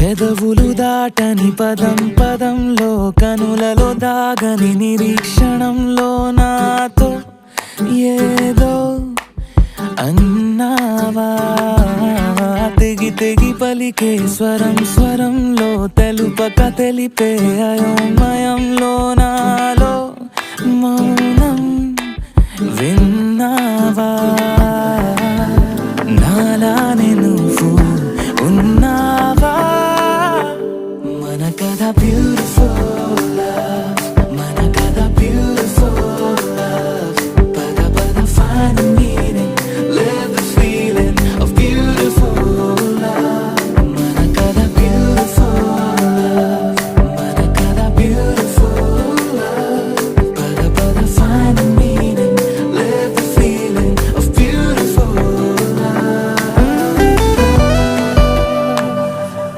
పెదవులు దాటని పదం పదంలో కనులలో దాగని నిరీక్షణంలో నాతో ఏదో అన్నావా తెగి తెగి పలికే స్వరం స్వరంలో తెలుపక తెలిపే అయోమయంలో నాలో మౌనం విన్నావా